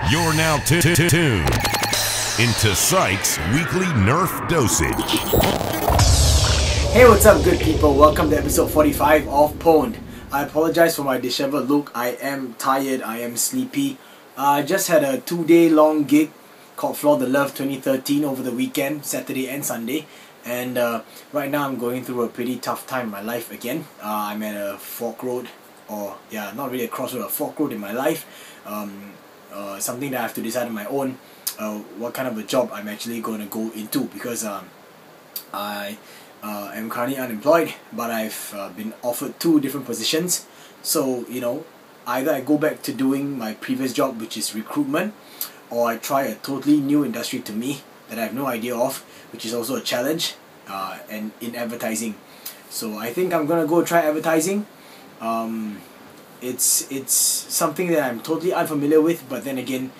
You're now tuned into Psych's weekly Nerf dosage. Hey, what's up, good people? Welcome to episode 45 of pwned. I apologize for my disheveled look. I am tired, I am sleepy. I just had a 2-day long gig called Floor the Love 2013 over the weekend, Saturday and Sunday. And right now I'm going through a pretty tough time in my life again. I'm at a fork road, or yeah, not really a crossroad, a fork road in my life. Something that I have to decide on my own, what kind of a job I'm actually going to go into, because I am currently unemployed, but I've been offered 2 different positions. So, you know, either I go back to doing my previous job, which is recruitment, or I try a totally new industry to me that I have no idea of, which is also a challenge, and in advertising. So I think I'm gonna go try advertising. It's something that I'm totally unfamiliar with, but then again,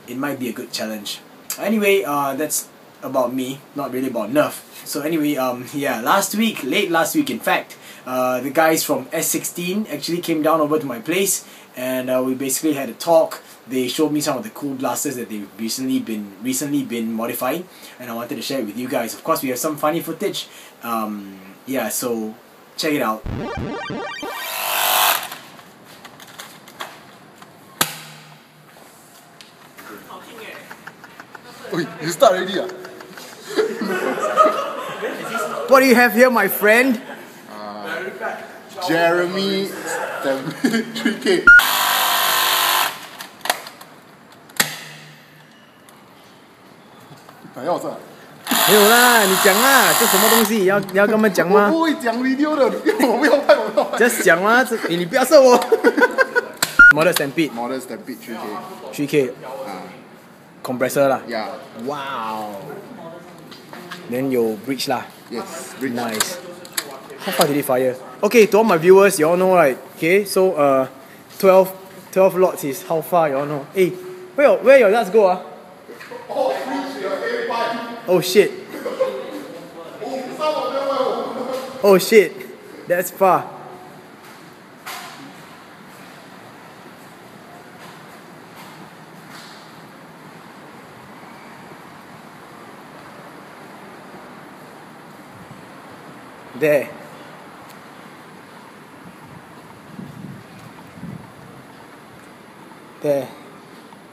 it might be a good challenge. Anyway, that's about me, not really about Nerf. So anyway, yeah, late last week in fact, the guys from S16 actually came down over to my place, and we basically had a talk. They showed me some of the cool blasters that they've recently been modifying, and I wanted to share it with you guys. Of course, we have some funny footage. Yeah, so check it out. Wait, you start already? What do you have here, my friend? Jeremy 3k. 还要这？没有啦，你讲啦，这什么东西？你要跟他们讲吗？我不会讲 video 的，我没有拍，我没有拍。 Just 讲啦，你不要射我。Model Stampede 3k。 3k compressor 啦。Yeah. Wow. Then 有 bridge 啦。 Yes. Bridge. Nice. How far did it fire? Okay, to all my viewers, you all know, right? Okay, so 12 lots is how far, you all know. Hey, where your nuts go? Oh shit. Oh shit. That's far. There.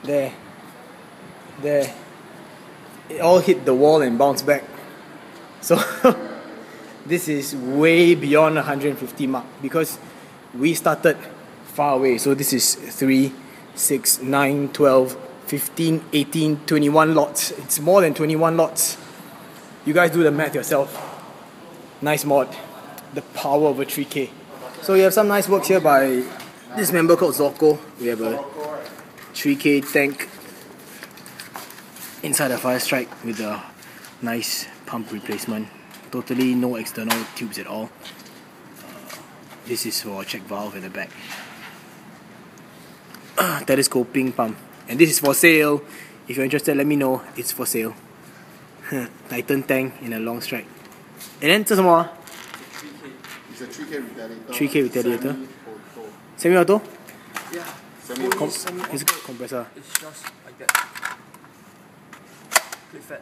There. It all hit the wall and bounced back. So this is way beyond 150 mark, because we started far away. So this is 3, 6, 9, 12, 15, 18, 21 lots. It's more than 21 lots. You guys do the math yourself. Nice mod. The power of a 3k. So you have some nice works here by this member called Zorko. We have a 3k tank inside a Firestrike with a nice pump replacement. Totally no external tubes at all. This is for a check valve at the back. Telescoping pump. And this is for sale. If you're interested, let me know. It's for sale. Titan tank in a Longstrike. And then, 这什么啊? It's a 3k Retaliator. 3k Retaliator. Semi-auto? Yeah. It's a compressor. It's just like that. Clip fat.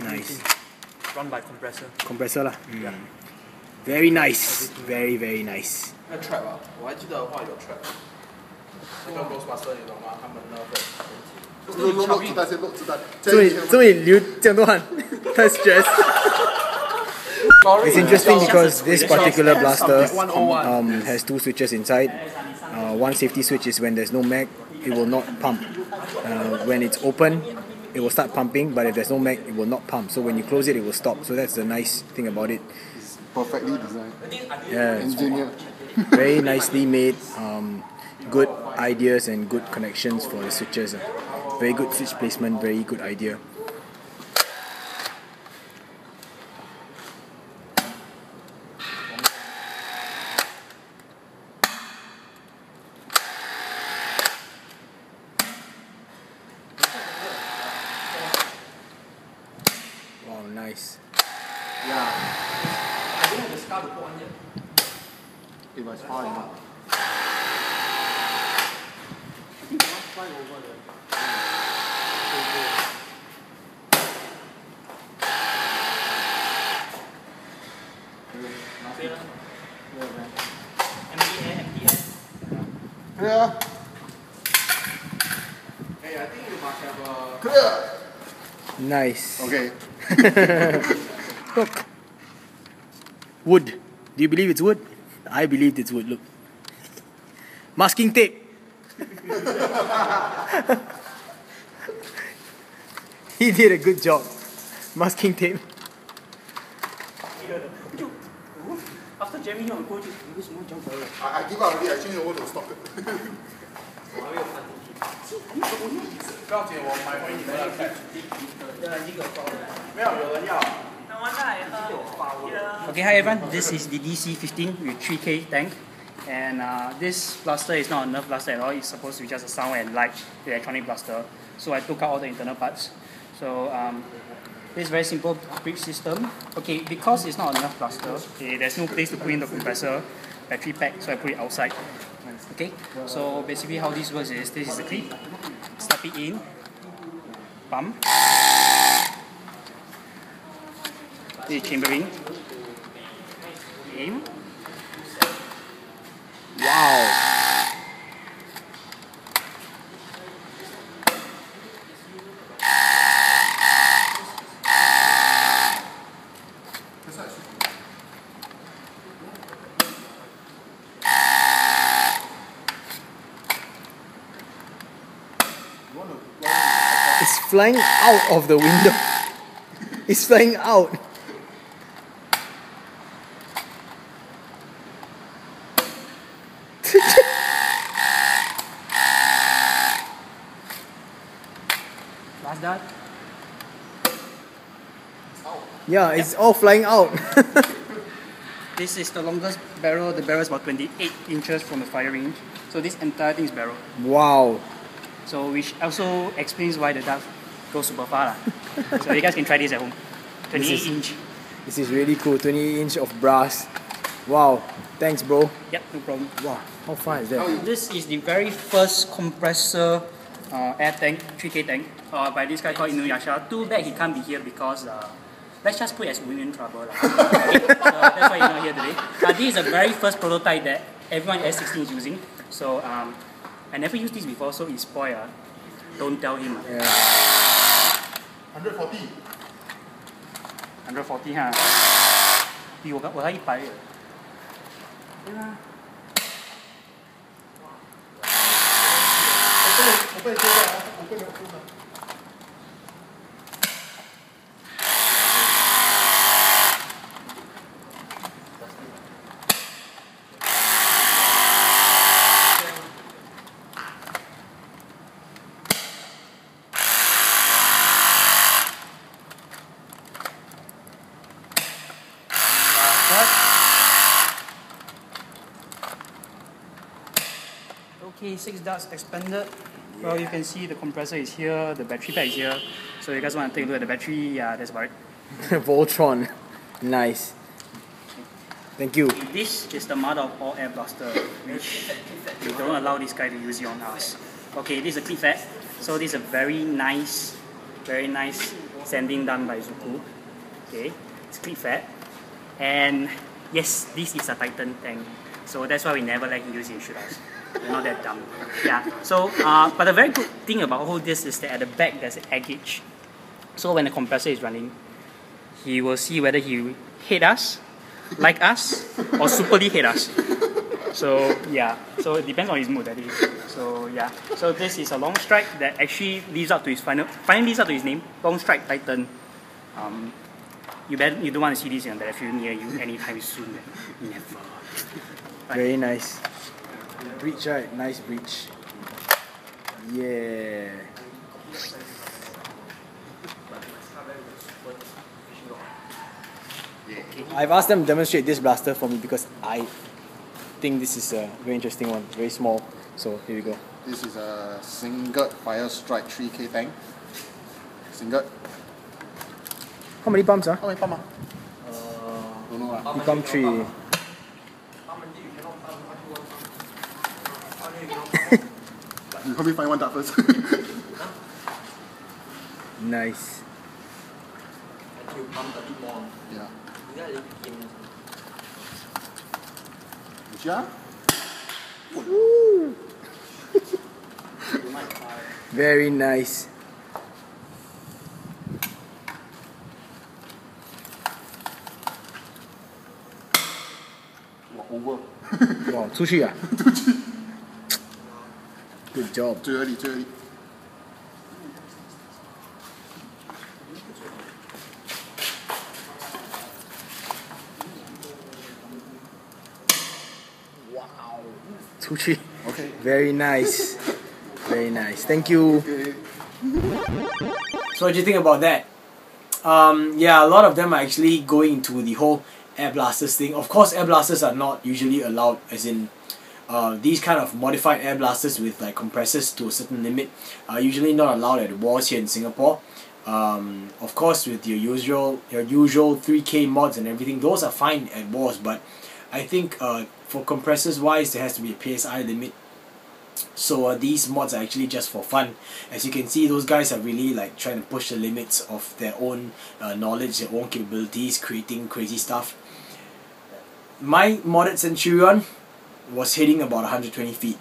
Nice. Run by compressor. Compressor lah. Yeah. Very nice. Very, very nice. 那 trap 啊，我还记得的话有 trap。那个 Ghostbuster 你懂吗？他们那个落子弹先落子弹。这里流这样多汗，太 stress. It's interesting because this particular blaster has 2 switches inside. One safety switch is when there's no mag, it will not pump. When it's open, it will start pumping, but if there's no mag, it will not pump. So when you close it, it will stop. So that's the nice thing about it. It's perfectly designed. Yeah, Engineered. very nicely made. Good ideas and good connections for the switches. Very good switch placement, very good idea. Wow, nice. Yeah. I don't have the S.C.A.R to put on yet. It was far enough. fly over there. Clear. Hey, I think you must have a... Clear. Nice. Okay. Look. Wood. Do you believe it's wood? I believe it's wood. Look. Masking tape. He did a good job. Masking tape. After jamming on coach, you use more jump for it. I give up already. I change over to stop it. 不要紧，我买回你们的 catch。没有，有人要。 Okay, hi everyone. This is the DC-15 with 3k tank, and this blaster is not a Nerf blaster at all. It's supposed to be just a sound and light electronic blaster. So I took out all the internal parts. So this is very simple grip system. Okay, because it's not a Nerf blaster, okay, there's no place to put in the compressor, battery pack, so I put it outside. Okay, so basically how this works is this is the clip. Slap it in, pump. This is chambering. Aim. Wow. It's flying out of the window. It's flying out. Last dart. Yeah, it's all flying out. This is the longest barrel. The barrel is about 28 inches from the fire range. So this entire thing is barrel. Wow. So which also explains why the dart goes super far. So you guys can try this at home. 28 inch. This is really cool. 28 inch of brass. Wow. Thanks, bro. Yep, no problem. Wow. How far is that? This is the very first compressor air tank, 3k tank, by this guy called Inuyasha. Too bad he can't be here because let's just put it as win-win trouble. Okay? So that's why he's not here today. This is the very first prototype that everyone at S16 is using. So I never used this before, so it's spoiled. Don't tell him. Yeah. 140. 140哈，比我还100耶。对啊。我被丢了，我被留住了。Okay, 6 darts expanded. Well, you can see the compressor is here, the battery pack is here. So you guys want to take a look at the battery? Yeah, that's about it. Voltron. Nice. Thank you. This is the mother of all air blaster, which we don't allow this guy to use it on us. Okay, this is a clip fat. So this is a very nice sanding done by Zuku. Okay, it's clip fat. And yes, this is a Titan tank. So that's why we never let him use it and shoot us. We're not that dumb. Yeah. So, but the very good thing about all this is that at the back there's an air gauge. So when the compressor is running, he will see whether he hate us, like us, or superly hate us. So yeah. So it depends on his mood that is. So yeah. So this is a Longstrike that actually lives up to his finally lives up to his name, Longstrike Titan. You don't want to see this in the battlefield near you anytime soon. Never. Very nice. Breach, right? Nice breach. Yeah. I've asked them to demonstrate this blaster for me because I think this is a very interesting one. Very small. So here we go. This is a single Firestrike 3k tank. Single. How many pumps? How many pump? Don't know. You pump 3. You help me find one dart first. Nice. Until pump a bit more. Yeah. Yeah. Very nice. Over. Wow, 出去啊 Good job. 最 early, 最 early. Wow. 出去 Okay. Very nice. Very nice. Thank you. Okay. So what do you think about that? Yeah, a lot of them are actually going into the whole air blasters thing. Of course, air blasters are not usually allowed, as in these kind of modified air blasters with like compressors to a certain limit are usually not allowed at wars here in Singapore. Of course, with your usual 3K mods and everything, those are fine at wars, but I think for compressors wise, there has to be a PSI limit. So these mods are actually just for fun. As you can see, those guys are really like trying to push the limits of their own knowledge, their own capabilities, creating crazy stuff. My modded Centurion was hitting about 120 feet,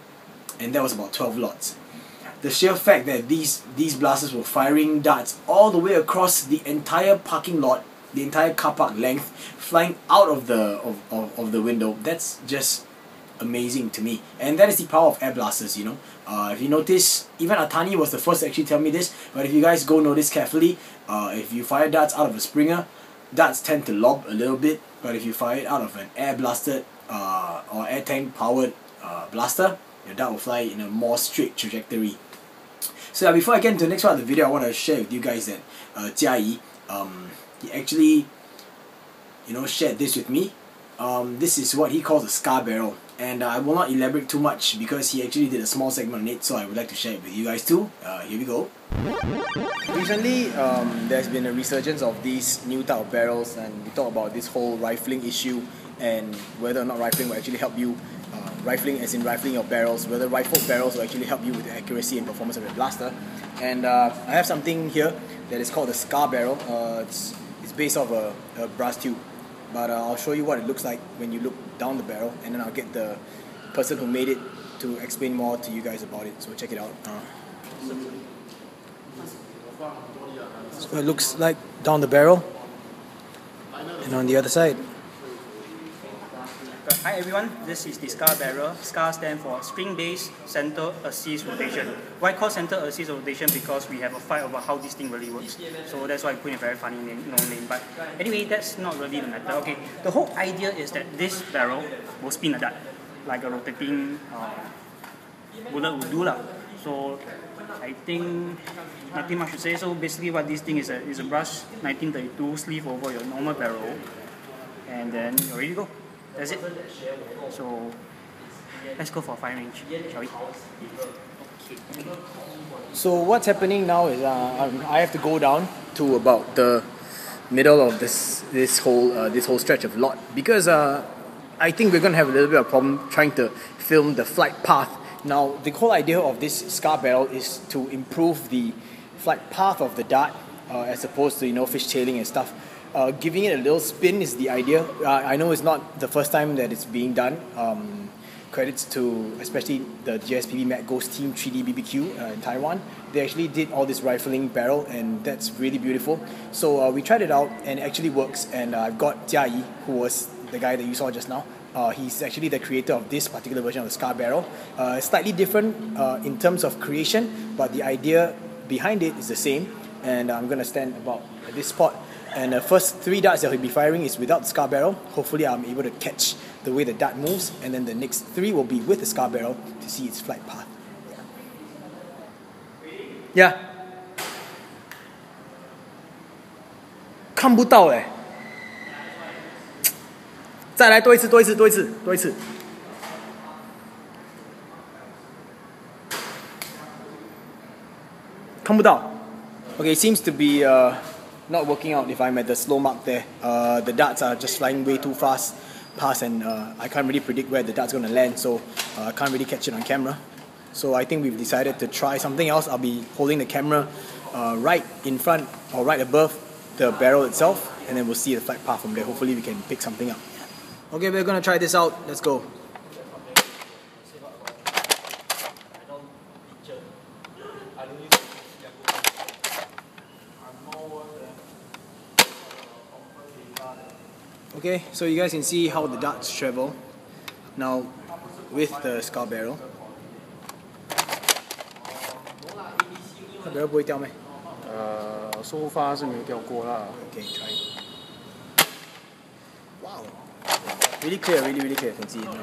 and that was about 12 lots. The sheer fact that these blasters were firing darts all the way across the entire parking lot, the entire car park length, flying out of the window, that's just amazing to me. And that is the power of air blasters, you know. If you notice, even Atani was the first to actually tell me this, but if you guys go notice carefully, if you fire darts out of a Springer, darts tend to lob a little bit, but if you fire it out of an air blasted or air tank powered blaster, your dart will fly in a more straight trajectory. So before I get into the next part of the video, I want to share with you guys that Jiayi, he actually, you know, shared this with me. This is what he calls a S.C.A.R barrel, and I will not elaborate too much because he actually did a small segment on it, so I would like to share it with you guys too. Here we go. Recently, there's been a resurgence of these new type of barrels, and we talk about this whole rifling issue and whether or not rifling will actually help you. Rifling as in rifling your barrels, whether rifled barrels will actually help you with the accuracy and performance of your blaster. And I have something here that is called the S.C.A.R barrel. It's based off a brass tube. But I'll show you what it looks like when you look down the barrel, and then I'll get the person who made it to explain more to you guys about it. So check it out. So it looks like down the barrel, and on the other side. Hi everyone, this is the S.C.A.R barrel. S.C.A.R stands for Spring-Based Center Assist Rotation. Why call Center Assist Rotation? Because we have a fight about how this thing really works. So that's why I put a very funny name, no name. But anyway, that's not really the matter. Okay, the whole idea is that this barrel will spin a dart, like a rotating bullet would do lah. So I think nothing much to say. So basically what this thing is a brush 1932 sleeve over your normal barrel, and then you're ready to go. That's it. So let's go for firing range, shall we? Okay. So what's happening now is I have to go down to about the middle of this whole stretch of lot, because I think we're gonna have a little bit of problem trying to film the flight path. Now the whole idea of this S.C.A.R barrel is to improve the flight path of the dart as opposed to, you know, fishtailing and stuff. Giving it a little spin is the idea. I know it's not the first time that it's being done. Credits to especially the JSPB Mad Ghost Team 3D BBQ in Taiwan. They actually did all this rifling barrel, and that's really beautiful. So we tried it out, and it actually works. And I've got Jiayi, who was the guy that you saw just now. He's actually the creator of this particular version of the S.C.A.R barrel. Slightly different in terms of creation, but the idea behind it is the same. And I'm going to stand about at this spot. And the first 3 darts that he'll be firing is without the S.C.A.R barrel. Hopefully I'm able to catch the way the dart moves, and then the next 3 will be with the S.C.A.R barrel to see its flight path. Yeah. 看不到欸。再来多一次。看不到。Okay, it seems to be not working out if I'm at the slow mark there. The darts are just flying way too fast past, and I can't really predict where the dart's going to land, so I can't really catch it on camera. So I think we've decided to try something else. I'll be holding the camera right in front or right above the barrel itself, and then we'll see the flight path from there. Hopefully we can pick something up. Okay, we're gonna try this out. Let's go. Okay, so you guys can see how the darts travel now with the S.C.A.R barrel. barrel 不会掉咩？So far 是没有掉过啦。Okay, try. Wow, really clear, really clear. You can see it now.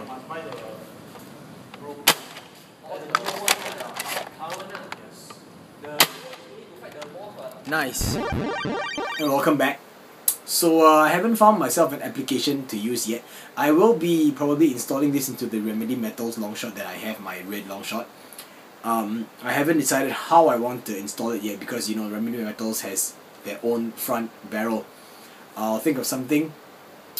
Nice. And welcome back. So I haven't found myself an application to use yet. I will be probably installing this into the Remedy Metals long shot that I have, my red long shot. I haven't decided how I want to install it yet because, you know, Remedy Metals has their own front barrel. I'll think of something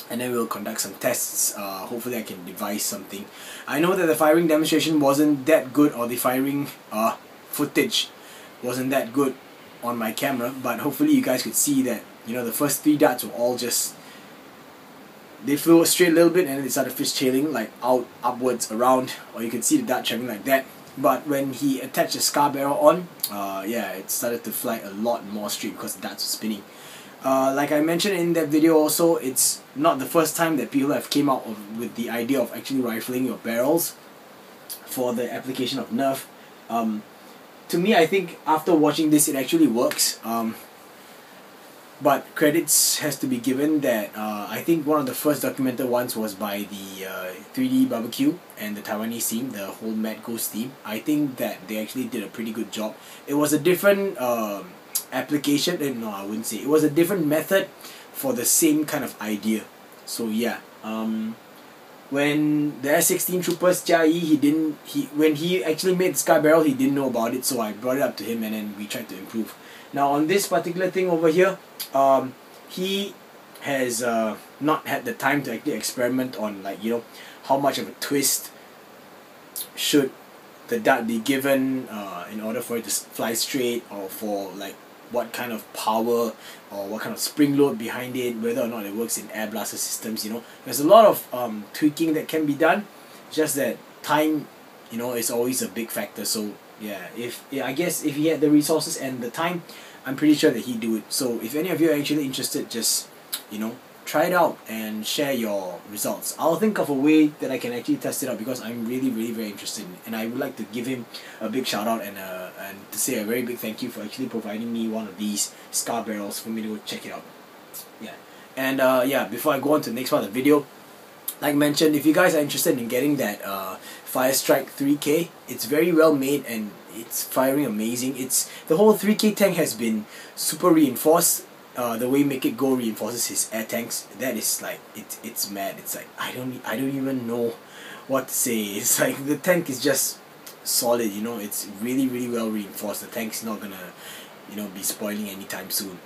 and then we'll conduct some tests. Hopefully I can devise something. I know that the firing demonstration wasn't that good, or the firing footage wasn't that good on my camera, but hopefully you guys could see that, you know, the first 3 darts were all just, they flew straight a little bit and then they started fishtailing like upwards around, or you could see the dart traveling like that. But when he attached the S.C.A.R barrel on, yeah, it started to fly a lot more straight because the darts were spinning. Like I mentioned in that video also, it's not the first time that people have came out with the idea of actually rifling your barrels for the application of Nerf. To me, I think after watching this, it actually works. But credits has to be given that I think one of the first documented ones was by the 3D Barbecue and the Taiwanese team, the whole Mad Ghost team. I think that they actually did a pretty good job. It was a different application, no, I wouldn't say. It was a different method for the same kind of idea. So yeah, when the S16 Troopers Jiayi, when he actually made the S.C.A.R barrel, he didn't know about it, so I brought it up to him and then we tried to improve. Now on this particular thing over here, he has not had the time to actually experiment on, like, you know, how much of a twist should the dart be given in order for it to fly straight, or for like what kind of power or what kind of spring load behind it, whether or not it works in air blaster systems. You know, there's a lot of tweaking that can be done, just that time, you know, is always a big factor. So yeah, I guess if he had the resources and the time, I'm pretty sure that he'd do it. So if any of you are actually interested, just, you know, try it out and share your results. I'll think of a way that I can actually test it out because I'm really very interested in it. And I would like to give him a big shout out and to say a very big thank you for actually providing me one of these S.C.A.R barrels for me to go check it out. Yeah. And yeah, before I go on to the next part of the video, like mentioned, if you guys are interested in getting that Firestrike 3K, it's very well made and it's firing amazing. It's the whole 3K tank has been super reinforced. The way Make It Go reinforces his air tanks, that is like, it's mad. It's like I don't even know what to say. It's like the tank is just solid, you know. It's really well reinforced. The tank's not gonna, you know, be spoiling anytime soon.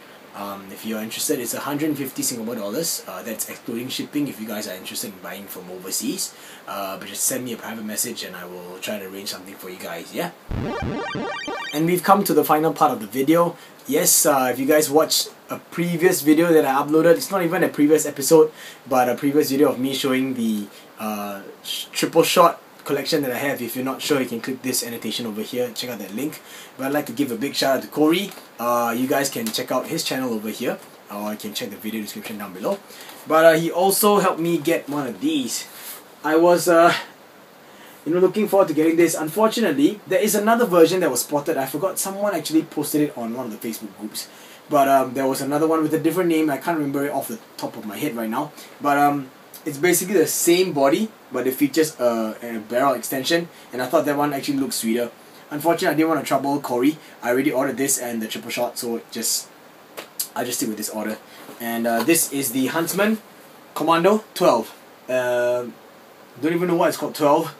If you're interested, it's 150 Singapore dollars. That's excluding shipping if you guys are interested in buying from overseas. But just send me a private message and I will try to arrange something for you guys, yeah? And we've come to the final part of the video. Yes, if you guys watched a previous video that I uploaded, it's not even a previous episode, but a previous video of me showing the triple shot collection that I have. If you're not sure, you can click this annotation over here, check out that link. But I'd like to give a big shout out to Koree. You guys can check out his channel over here, or you can check the video description down below. But he also helped me get one of these. I was you know, looking forward to getting this. Unfortunately, there is another version that was spotted. I forgot, someone actually posted it on one of the Facebook groups. But there was another one with a different name. I can't remember it off the top of my head right now. But it's basically the same body, but it features a barrel extension, and I thought that one actually looked sweeter. Unfortunately, I didn't want to trouble Koree. I already ordered this and the triple shot, so I'll just stick with this order. And this is the Huntsman Commando 12. Don't even know why it's called 12.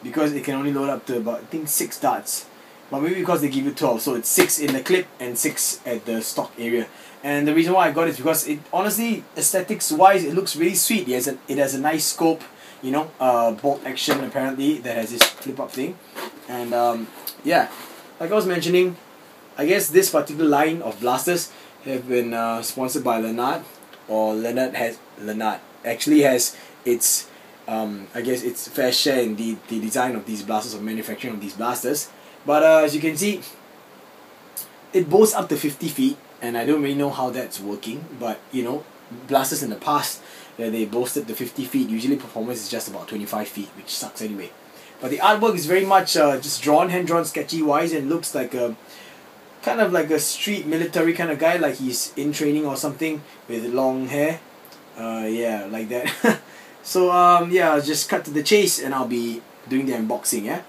Because it can only load up to about, I think, 6 darts. But maybe because they give you 12, so it's 6 in the clip and 6 at the stock area. And the reason why I got it is because it honestly, aesthetics wise, it looks really sweet. It has a nice scope. you know, bolt action apparently that has this flip up thing. And yeah, like I was mentioning, I guess this particular line of blasters have been sponsored by Lennart, or Lennart actually has its I guess its fair share in the design of these blasters, or manufacturing of these blasters. But as you can see, it boasts up to 50 feet, and I don't really know how that's working, but you know, blasters in the past, they boasted the 50 feet, usually performance is just about 25 feet, which sucks anyway. But the artwork is very much just hand-drawn, sketchy wise, and looks like a kind of like a street military kind of guy, like he's in training or something, with long hair. Yeah, like that. So yeah, I'll just cut to the chase and I'll be doing the unboxing. Yeah,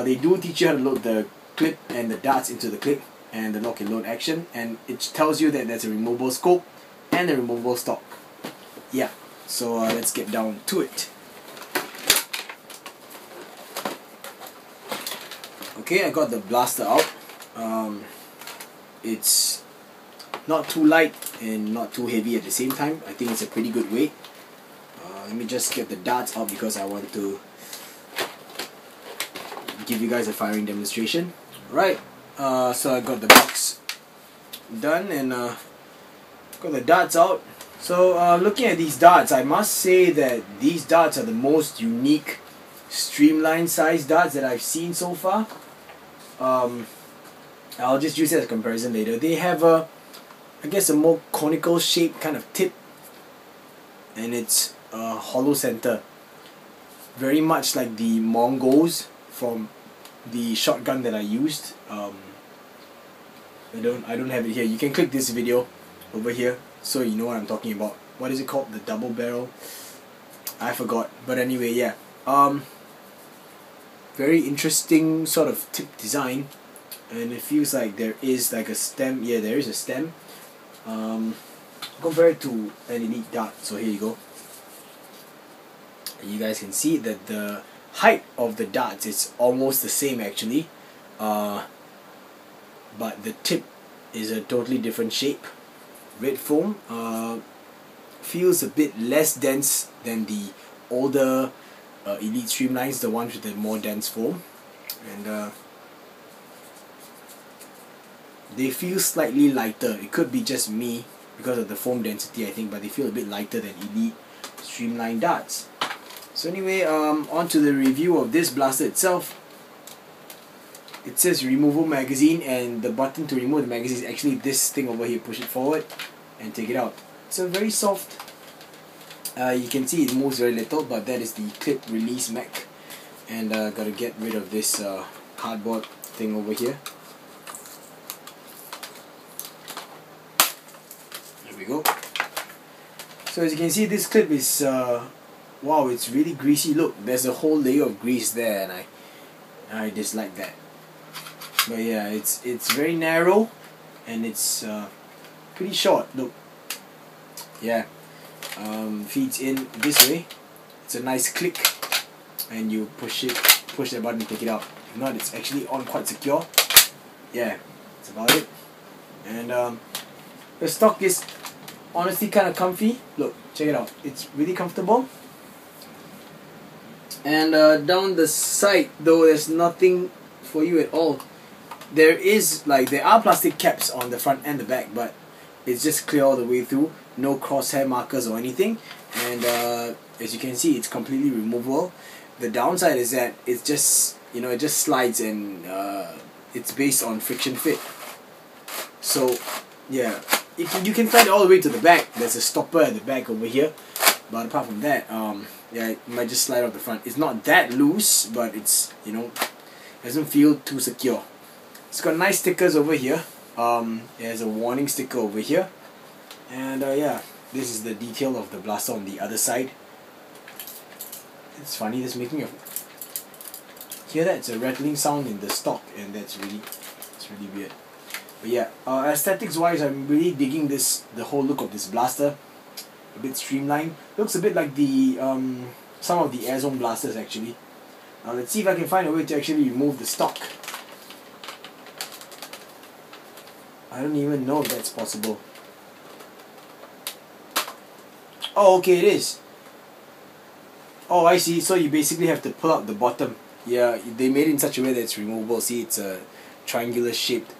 they do teach you how to load the clip and the darts into the clip and the lock and load action, and it tells you that there's a removable scope and a removable stock. Yeah, so let's get down to it. Okay, I got the blaster out. It's not too light and not too heavy at the same time. I think it's a pretty good weight. Let me just get the darts out because I want to give you guys a firing demonstration. Right, so I got the box done and got the darts out. So looking at these darts, I must say that these darts are the most unique streamlined size darts that I've seen so far. I'll just use it as a comparison later. They have I guess a more conical shaped kind of tip, and it's a hollow center, very much like the Mongols from the shotgun that I used. I don't have it here. You can click this video over here so you know what I'm talking about. What is it called? The double barrel? I forgot. But anyway, yeah. Very interesting sort of tip design, and it feels like there is like a stem. Yeah, there is a stem. Compared to an elite dart. So here you go. And you guys can see that the height of the darts is almost the same actually, but the tip is a totally different shape. Red foam feels a bit less dense than the older elite streamlines, the ones with the more dense foam, and they feel slightly lighter. It could be just me because of the foam density, I think, but they feel a bit lighter than elite streamline darts. So anyway, on to the review of this blaster itself. It says removable magazine, and the button to remove the magazine is actually this thing over here. Push it forward and take it out. It's a very soft. You can see it moves very little, but that is the clip release mech. And gotta get rid of this cardboard thing over here. There we go. So as you can see, this clip is wow, it's really greasy. Look, there's a whole layer of grease there, and I dislike that. But yeah, it's very narrow, and it's pretty short. Look, yeah, feeds in this way. It's a nice click, and you push that button to take it out. If not, it's actually on quite secure. Yeah, that's about it. And the stock is honestly kind of comfy. Look, check it out. It's really comfortable. And down the side, though, there's nothing for you at all. There are plastic caps on the front and the back, but it's just clear all the way through. No crosshair markers or anything. And as you can see, it's completely removable. The downside is that it's just, you know, it just slides, and it's based on friction fit. So yeah, you can slide it all the way to the back. There's a stopper at the back over here, but apart from that, yeah, it might just slide off the front. It's not that loose, but it's, you know, it doesn't feel too secure. It's got nice stickers over here. There's a warning sticker over here, and yeah, this is the detail of the blaster on the other side. It's funny, this making a hear that? It's a rattling sound in the stock, and it's really weird. But yeah, aesthetics wise, I'm really digging the whole look of this blaster. A bit streamlined. Looks a bit like the some of the Air Zone blasters actually. Now let's see if I can find a way to actually remove the stock. I don't even know if that's possible. Oh, okay, it is. Oh, I see. So you basically have to pull out the bottom. Yeah, they made it in such a way that it's removable. See, it's a triangular shaped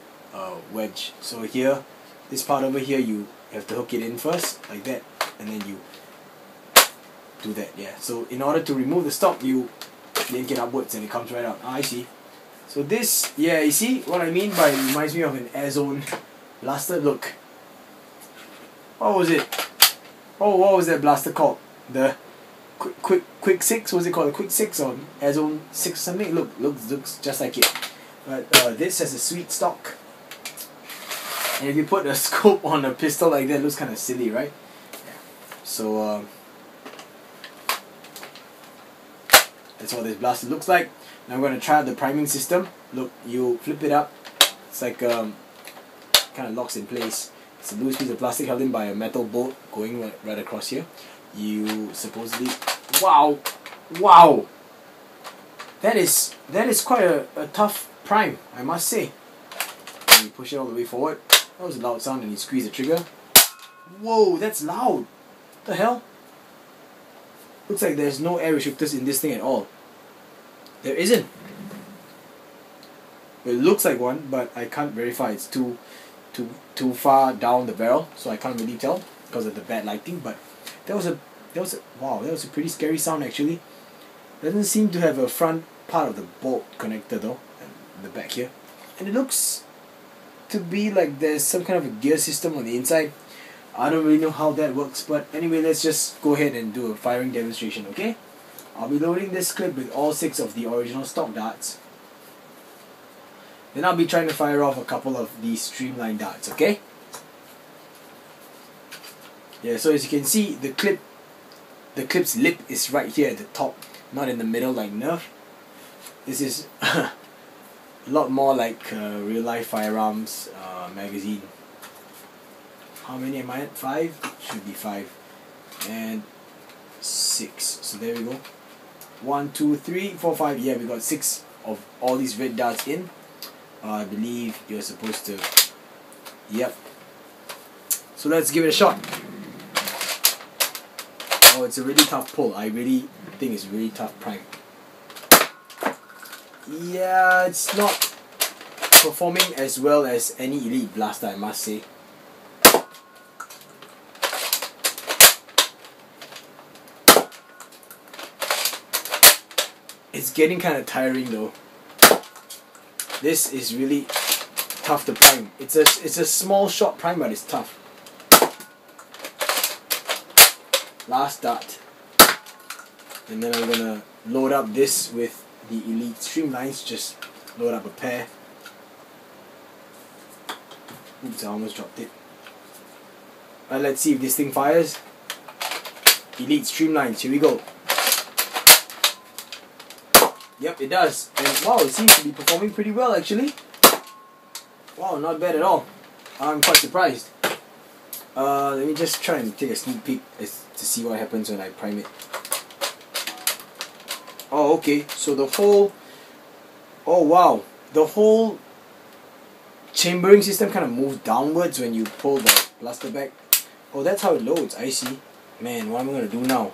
wedge. So here, this part over here, you have to hook it in first, like that, and then you do that. Yeah. So in order to remove the stock, you yank it upwards and it comes right out. Ah, I see. So this, yeah, you see what I mean by, it reminds me of an air zone blaster. Look. What was it? Oh, what was that blaster called? The Quick 6, was it called? A Quick 6 or Air Zone 6 something? Looks just like it. But this has a sweet stock. And if you put a scope on a pistol like that, it looks kind of silly, right? Yeah. So that's what this blaster looks like. Now I'm going to try out the priming system. Look, you flip it up. It's like kind of locks in place. It's a loose piece of plastic held in by a metal bolt going right across here. You supposedly, wow, that is quite a tough prime, I must say. And you push it all the way forward. That was a loud sound, and you squeeze the trigger. Whoa, that's loud. What the hell? Looks like there's no air restrictors in this thing at all. There isn't. It looks like one, but I can't verify. It's too far down the barrel, so I can't really tell because of the bad lighting. But that was a pretty scary sound actually. Doesn't seem to have a front part of the bolt connector though, in the back here, and it looks to be like there's some kind of a gear system on the inside. I don't really know how that works, but anyway, let's just go ahead and do a firing demonstration, okay? I'll be loading this clip with all 6 of the original stock darts. Then I'll be trying to fire off a couple of these streamlined darts, okay? Yeah, so as you can see, the clip's lip is right here at the top, not in the middle like Nerf. This is a lot more like real life firearms magazine. How many am I at? 5? Should be 5. And 6. So there we go. 1, 2, 3, 4, 5. Yeah, we got 6 of all these red darts in. I believe you're supposed to. Yep. So let's give it a shot. Oh, it's a really tough pull. I really think it's really tough prime. Yeah, it's not performing as well as any elite blaster, I must say. It's getting kind of tiring though. This is really tough to prime. It's a small shot prime, but it's tough. Last dart, and then I'm gonna load up this with the Elite Streamlines. Just load up a pair. Oops, I almost dropped it. Let's see if this thing fires. Elite Streamlines, here we go. Yep, it does. And wow, it seems to be performing pretty well actually. Wow, not bad at all. I'm quite surprised. Let me just try and take a sneak peek to see what happens when I prime it. Oh, okay. So the whole... Oh, wow. The whole chambering system kind of moves downwards when you pull the blaster back. Oh, that's how it loads. I see. Man, what am I going to do now?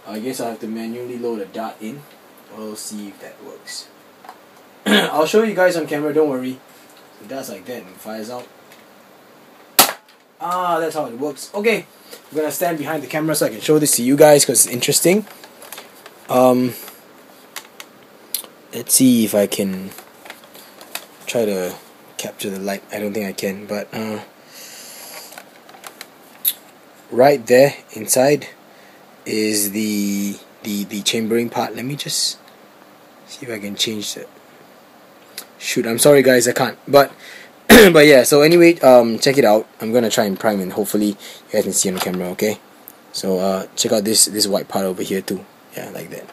I guess I have to manually load a dart in. We'll see if that works. I'll show you guys on camera, don't worry. It does like that and fires out. Ah, that's how it works. Okay, I'm gonna stand behind the camera so I can show this to you guys because it's interesting. Let's see if I can try to capture the light. I don't think I can, but right there inside is the chambering part. Let me just see if I can change that. Shoot, I'm sorry guys, I can't. But but yeah, so anyway, check it out. I'm gonna try and prime and hopefully you guys can see on camera, okay? So check out this white part over here too. Yeah, like that.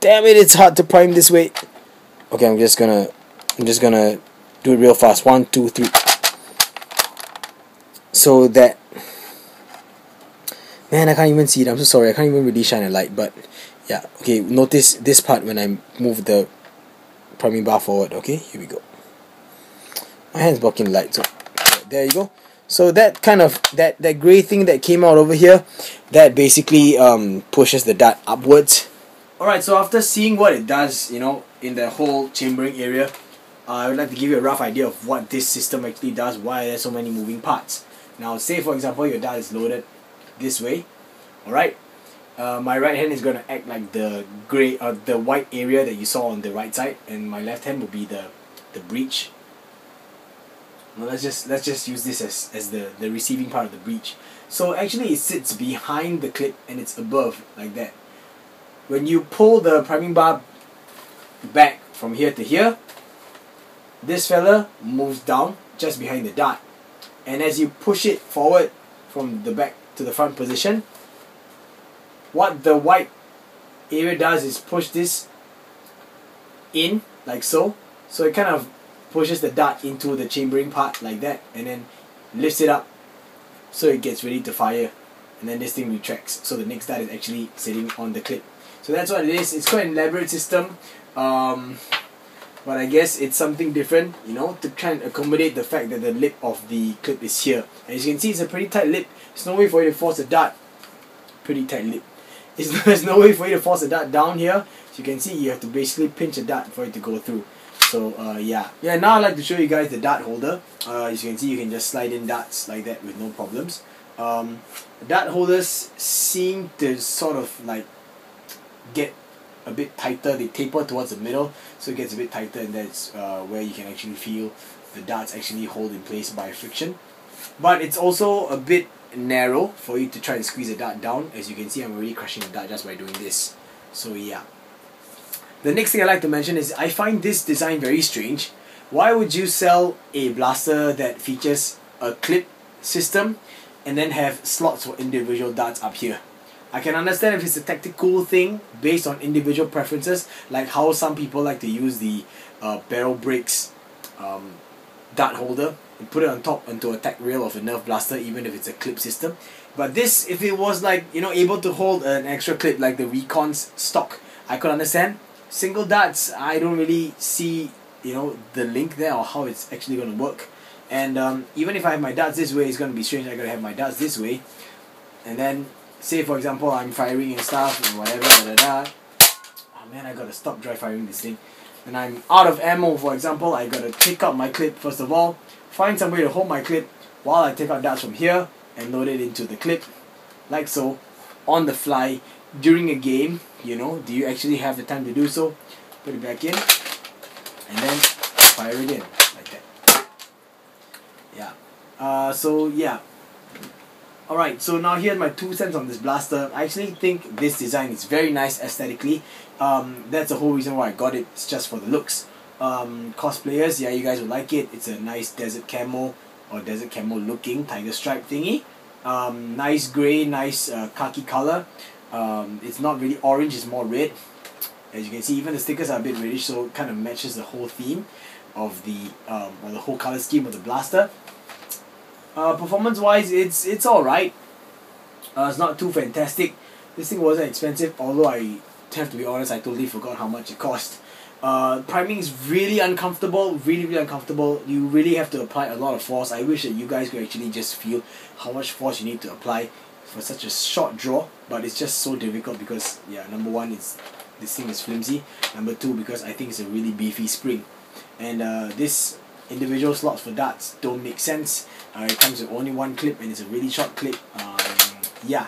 Damn it, it's hard to prime this way. Okay, I'm just gonna do it real fast. 1, 2, 3. So that, man, I can't even see it. I'm so sorry. I can't even really shine a light. But yeah, okay. Notice this part when I move the priming bar forward. Okay, here we go. My hand's blocking the light. So there you go. So that kind of that grey thing that came out over here, that basically pushes the dart upwards. Alright, so after seeing what it does, you know, in the whole chambering area, I would like to give you a rough idea of what this system actually does, why there's so many moving parts. Now, say for example your dart is loaded this way, alright? My right hand is going to act like the grey, the white area that you saw on the right side, and my left hand will be the breech. Now let's just use this as the receiving part of the breech. So actually it sits behind the clip and it's above like that. When you pull the priming bar back from here to here, this fella moves down just behind the dart, and as you push it forward from the back to the front position, what the white area does is push this in like so. So it kind of pushes the dart into the chambering part like that, and then lifts it up so it gets ready to fire, and then this thing retracts, so the next dart is actually sitting on the clip. So that's what it is. It's quite an elaborate system, but I guess it's something different, you know, to try and accommodate the fact that the lip of the clip is here. And as you can see, it's a pretty tight lip. There's no way for you to force a dart. Pretty tight lip. There's no way for you to force a dart down here. As you can see, you have to basically pinch a dart for it to go through. So yeah, now I'd like to show you guys the dart holder. As you can see, you can just slide in darts like that with no problems. Dart holders seem to sort of like get a bit tighter. They taper towards the middle, so it gets a bit tighter, and that's where you can actually feel the darts actually hold in place by friction. But it's also a bit narrow for you to try and squeeze a dart down. As you can see, I'm already crushing the dart just by doing this. So yeah. The next thing I'd like to mention is I find this design very strange. Why would you sell a blaster that features a clip system and then have slots for individual darts up here? I can understand if it's a tactical thing based on individual preferences, like how some people like to use the barrel brakes dart holder and put it on top onto a tack rail of a Nerf blaster, even if it's a clip system. But this, if it was like, you know, able to hold an extra clip like the Recon's stock, I could understand. Single darts, I don't really see, you know, the link there or how it's actually going to work. And even if I have my darts this way, it's going to be strange. I got to have my darts this way, and then say for example I'm firing and stuff and whatever, oh man, I got to stop dry firing this thing. And I'm out of ammo, for example, I got to take out my clip first of all, find some way to hold my clip while I take out darts from here and load it into the clip like so, on the fly. During a game, you know, do you actually have the time to do so? Put it back in and then fire it in like that. Yeah. So yeah. Alright, so now here's my 2 cents on this blaster. I actually think this design is very nice aesthetically. That's the whole reason why I got it. It's just for the looks. Cosplayers, yeah, you guys will like it. It's a nice desert camo or desert camo looking tiger stripe thingy. Nice grey, nice khaki color. It's not really orange, it's more red. As you can see, even the stickers are a bit reddish, so it kind of matches the whole theme of the or the whole color scheme of the blaster. Performance wise, it's alright. It's not too fantastic. This thing wasn't expensive, although I have to be honest, I totally forgot how much it cost. Priming is really uncomfortable, really uncomfortable. You really have to apply a lot of force. I wish that you guys could actually just feel how much force you need to apply for such a short draw, but it's just so difficult because, yeah, number one, this thing is flimsy. Number two, because I think it's a really beefy spring, and this individual slots for darts don't make sense. It comes with only one clip and it's a really short clip. Yeah.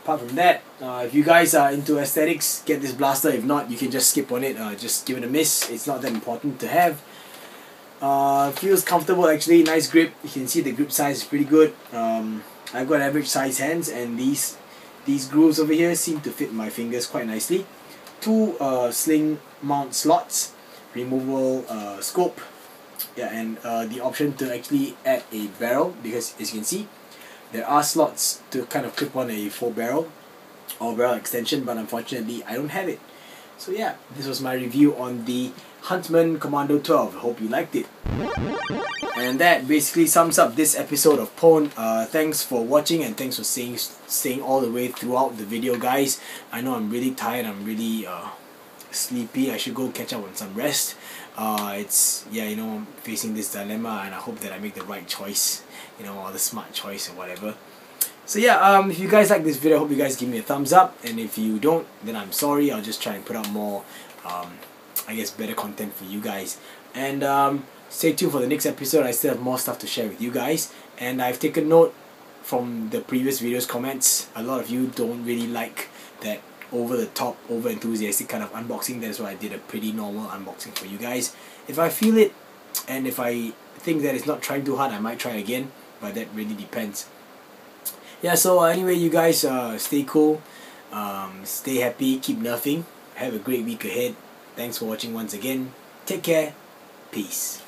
Apart from that, if you guys are into aesthetics, get this blaster. If not, you can just skip on it. Just give it a miss. It's not that important to have. Feels comfortable actually. Nice grip. You can see the grip size is pretty good. I've got average size hands, and these grooves over here seem to fit my fingers quite nicely. 2 sling mount slots, removable scope, yeah, and the option to actually add a barrel, because as you can see, there are slots to kind of clip on a full barrel or barrel extension, but unfortunately I don't have it. So yeah, this was my review on the Huntsman Commando 12. I hope you liked it. And that basically sums up this episode of Pwn. Thanks for watching, and thanks for staying all the way throughout the video, guys. I know I'm really tired. I'm really sleepy. I should go catch up on some rest. It's, yeah, you know, I'm facing this dilemma, and I hope that I make the right choice, you know, or the smart choice or whatever. So yeah, if you guys like this video, I hope you guys give me a thumbs up, and if you don't, then I'm sorry. I'll just try and put out more, I guess, better content for you guys. And stay tuned for the next episode. I still have more stuff to share with you guys, and I've taken note from the previous videos comments. A lot of you don't really like that over the top, over enthusiastic kind of unboxing. That's why I did a pretty normal unboxing for you guys. If I feel it, and if I think that it's not trying too hard, I might try again, but that really depends. Yeah, so anyway, you guys, stay cool, stay happy, keep nerfing, have a great week ahead. Thanks for watching once again. Take care. Peace.